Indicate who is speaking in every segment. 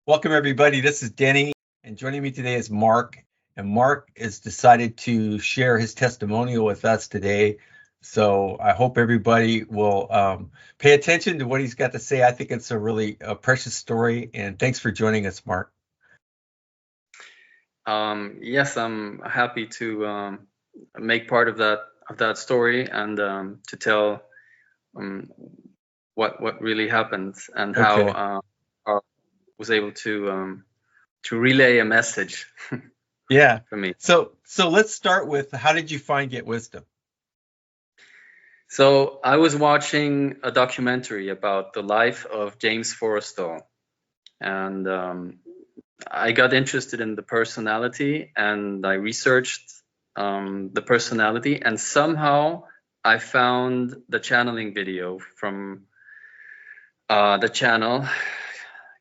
Speaker 1: Welcome, everybody. This is Denny, and joining me today is Mark. And Mark has decided to share his testimonial with us today. So I hope everybody will pay attention to what he's got to say. I think it's a really precious story. And thanks for joining us, Mark.
Speaker 2: Yes, I'm happy to make part of that story and to tell what really happened and how I was able to relay a message.
Speaker 1: Yeah,
Speaker 2: for me.
Speaker 1: So let's start with, how did you find Get Wisdom?
Speaker 2: So I was watching a documentary about the life of James Forrestal, and I got interested in the personality, and I researched the personality, and somehow I found the channeling video from the channel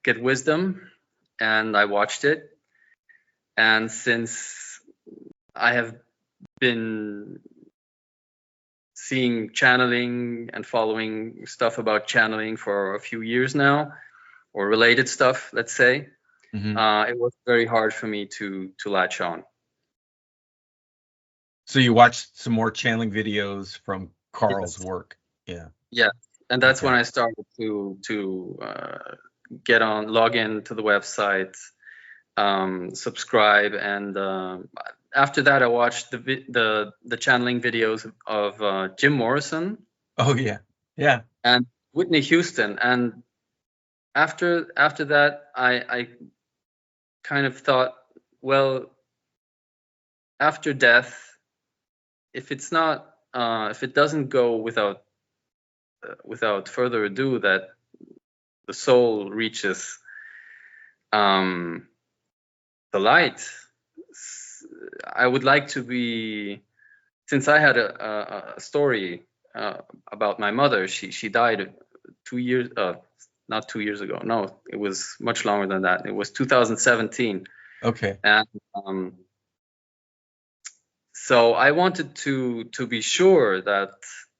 Speaker 2: Get Wisdom, and I watched it. And since I have been seeing channeling and following stuff about channeling for a few years now, or related stuff, let's say, it was very hard for me to latch on.
Speaker 1: So you watched some more channeling videos from Carl's work.
Speaker 2: Yeah, and that's when I started to log in to the website, subscribe, and after that I watched the channeling videos of Jim Morrison.
Speaker 1: Oh yeah.
Speaker 2: And Whitney Houston. And after that, I kind of thought, well, after death, if it doesn't go without further ado, that the soul reaches the light, I would like to be, since I had a story about my mother. She died 2 years, not 2 years ago. No, it was much longer than that. It was 2017.
Speaker 1: Okay.
Speaker 2: And so I wanted to be sure that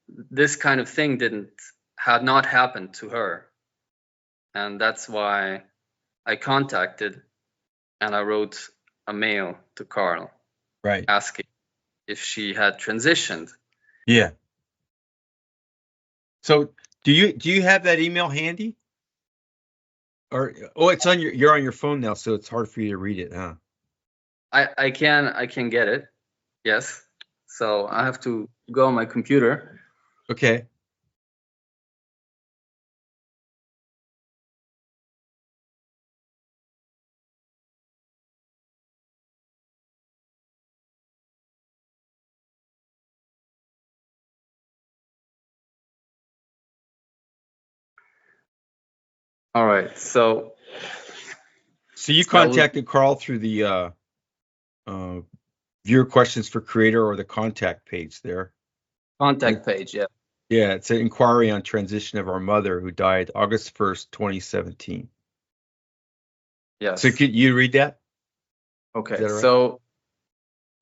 Speaker 2: this kind of thing had not happened to her, and that's why I contacted and I wrote a mail to Carl,
Speaker 1: right,
Speaker 2: asking if she had transitioned.
Speaker 1: Yeah. So do you have that email handy? Or it's on you're on your phone now, so it's hard for you to read it, huh?
Speaker 2: I can get it. Yes. So I have to go on my computer.
Speaker 1: Okay.
Speaker 2: All right. So
Speaker 1: you contacted Carl through the viewer questions for creator, or the contact page there.
Speaker 2: Contact page, yeah.
Speaker 1: Yeah, it's an inquiry on transition of our mother who died August 1st, 2017.
Speaker 2: Yes.
Speaker 1: So could you read that?
Speaker 2: Okay. Right? So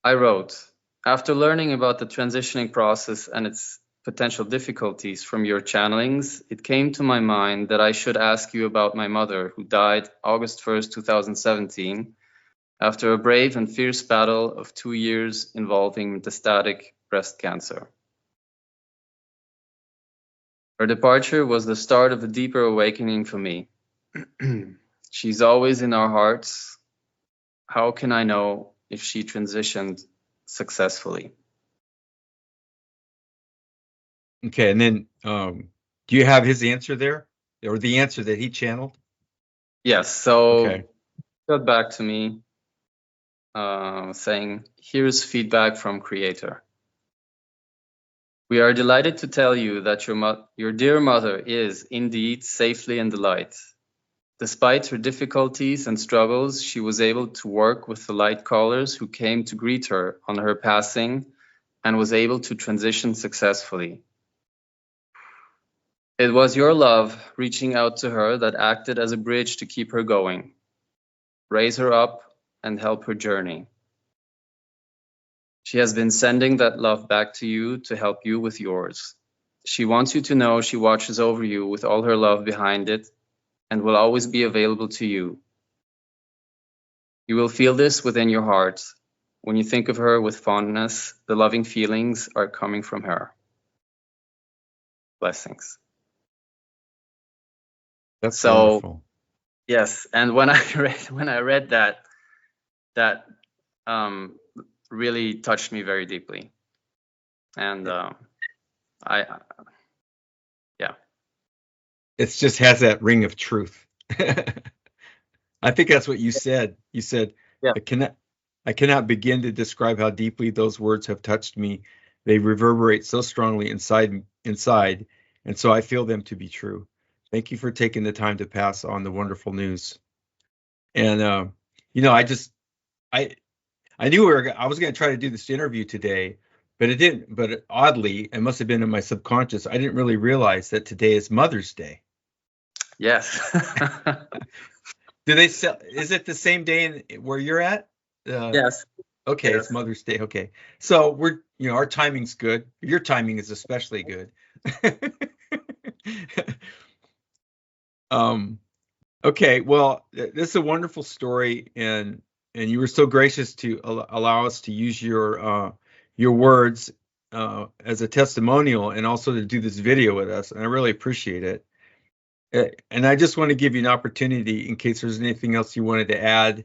Speaker 2: I wrote, after learning about the transitioning process and its potential difficulties from your channelings, it came to my mind that I should ask you about my mother, who died August 1st, 2017, after a brave and fierce battle of 2 years involving metastatic breast cancer. Her departure was the start of a deeper awakening for me. She's always in our hearts. How can I know if she transitioned successfully?
Speaker 1: Okay, and then do you have his answer there, or the answer that he channeled?
Speaker 2: Yes. So he got back to me saying, here's feedback from Creator. We are delighted to tell you that your dear mother is indeed safely in the light. Despite her difficulties and struggles, she was able to work with the light callers who came to greet her on her passing and was able to transition successfully. It was your love reaching out to her that acted as a bridge to keep her going, raise her up, and help her journey. She has been sending that love back to you to help you with yours. She wants you to know she watches over you with all her love behind it and will always be available to you. You will feel this within your heart. When you think of her with fondness, the loving feelings are coming from her. Blessings.
Speaker 1: That's wonderful.
Speaker 2: Yes, and when I read that really touched me very deeply, and yeah,
Speaker 1: it just has that ring of truth. I think that's what you said. You said,
Speaker 2: yeah.
Speaker 1: I cannot begin to describe how deeply those words have touched me. They reverberate so strongly inside, and so I feel them to be true. Thank you for taking the time to pass on the wonderful news. And I knew I was going to try to do this interview today, but it didn't. But oddly, it must have been in my subconscious. I didn't really realize that today is Mother's Day.
Speaker 2: Yes.
Speaker 1: Do they sell? Is it the same day where you're at?
Speaker 2: Yes.
Speaker 1: Okay,
Speaker 2: Yes.
Speaker 1: It's Mother's Day. Okay, so our timing's good. Your timing is especially good. Okay, well, this is a wonderful story, and you were so gracious to allow us to use your words as a testimonial, and also to do this video with us, and I really appreciate it. And I just want to give you an opportunity in case there's anything else you wanted to add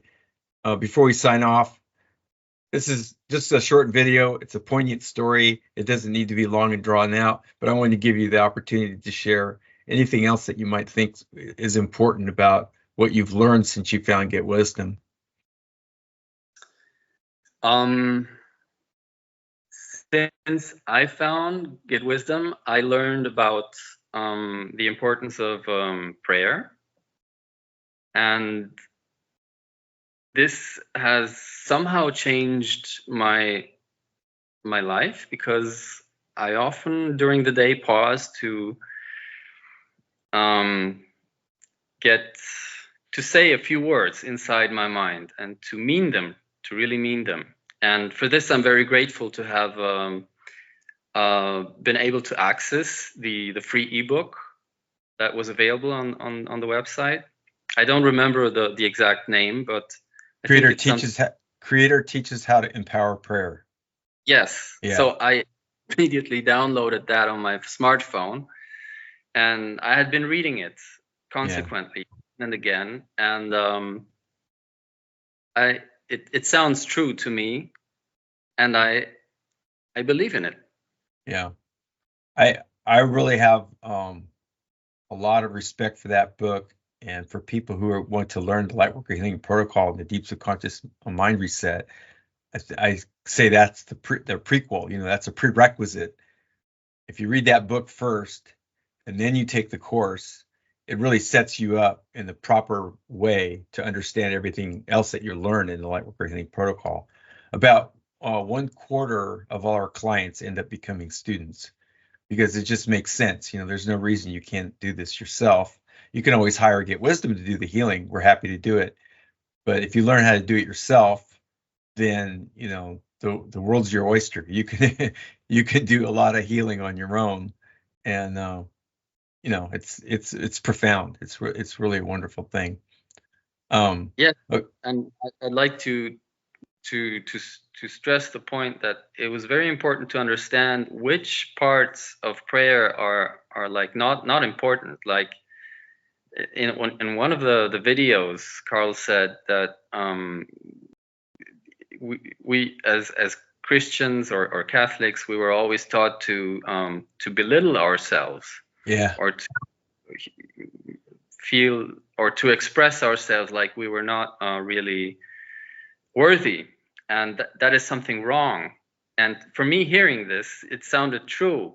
Speaker 1: before we sign off. This is just a short video. It's a poignant story. It doesn't need to be long and drawn out, but I wanted to give you the opportunity to share anything else that you might think is important about what you've learned since you found Get Wisdom.
Speaker 2: Since I found Get Wisdom, I learned about the importance of prayer, and this has somehow changed my life, because I often during the day pause to get to say a few words inside my mind and to mean them, to really mean them. And for this, I'm very grateful to have been able to access the free ebook that was available on the website. I don't remember the exact name, but I
Speaker 1: Creator teaches how to empower prayer.
Speaker 2: Yes. Yeah. So I immediately downloaded that on my smartphone, and I had been reading it consequently and again, and it sounds true to me, and I believe in it.
Speaker 1: Yeah, I really have a lot of respect for that book, and for people who want to learn the Lightworker Healing Protocol and the Deep Subconscious Mind Reset. I say that's the prequel. That's a prerequisite. If you read that book first and then you take the course, it really sets you up in the proper way to understand everything else that you learn in the Lightworker Healing Protocol. About 1/4 of all our clients end up becoming students, because it just makes sense. There's no reason you can't do this yourself. You can always hire Get Wisdom to do the healing. We're happy to do it. But if you learn how to do it yourself, then the world's your oyster. You can you can do a lot of healing on your own, and it's profound. It's really a wonderful thing.
Speaker 2: And I'd like to stress the point that it was very important to understand which parts of prayer are like not important. Like in one of the videos, Carl said that we as Christians or Catholics, we were always taught to belittle ourselves, or to feel or to express ourselves like we were not really worthy, and that is something wrong. And for me, hearing this, it sounded true,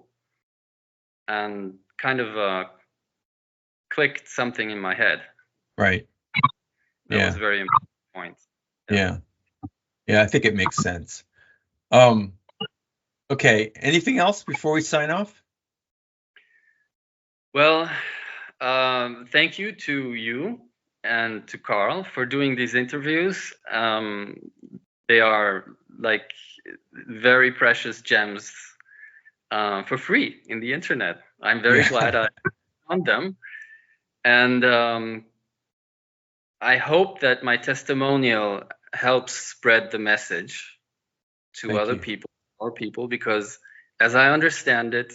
Speaker 2: and kind of clicked something in my head.
Speaker 1: Right.
Speaker 2: That was
Speaker 1: Yeah.
Speaker 2: a very important point.
Speaker 1: Yeah. Yeah. I think it makes sense. Okay. Anything else before we sign off?
Speaker 2: Well, thank you to you and to Carl for doing these interviews. They are like very precious gems for free in the internet. I'm very glad I found them. And I hope that my testimonial helps spread the message to
Speaker 1: Thank
Speaker 2: other
Speaker 1: you.
Speaker 2: people, more people, because as I understand it,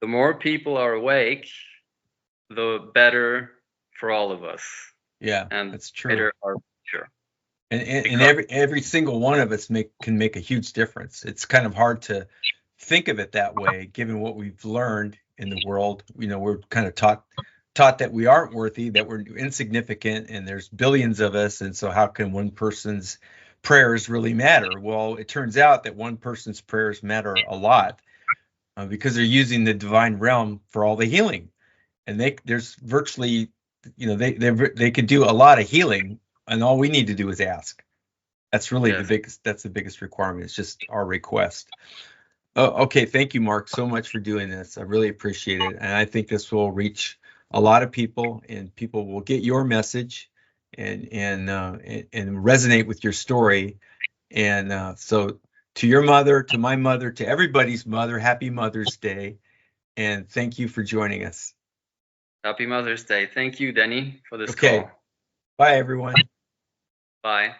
Speaker 2: the more people are awake, the better for all of us.
Speaker 1: Yeah,
Speaker 2: And
Speaker 1: that's true.
Speaker 2: better our future.
Speaker 1: And every single one of us can make a huge difference. It's kind of hard to think of it that way, given what we've learned in the world. We're kind of taught that we aren't worthy, that we're insignificant, and there's billions of us, and so how can one person's prayers really matter? Well, it turns out that one person's prayers matter a lot, because they're using the divine realm for all the healing, and there's virtually, they could do a lot of healing, and all we need to do is ask. That's really
Speaker 2: Yes.
Speaker 1: the biggest requirement. It's just our request. Oh, okay. Thank you, Mark, so much for doing this. I really appreciate it. And I think this will reach a lot of people, and people will get your message and resonate with your story. And so to your mother, to my mother, to everybody's mother, happy Mother's Day. And thank you for joining us.
Speaker 2: Happy Mother's Day. Thank you, Denny, for this
Speaker 1: Okay.
Speaker 2: call.
Speaker 1: Bye, everyone.
Speaker 2: Bye.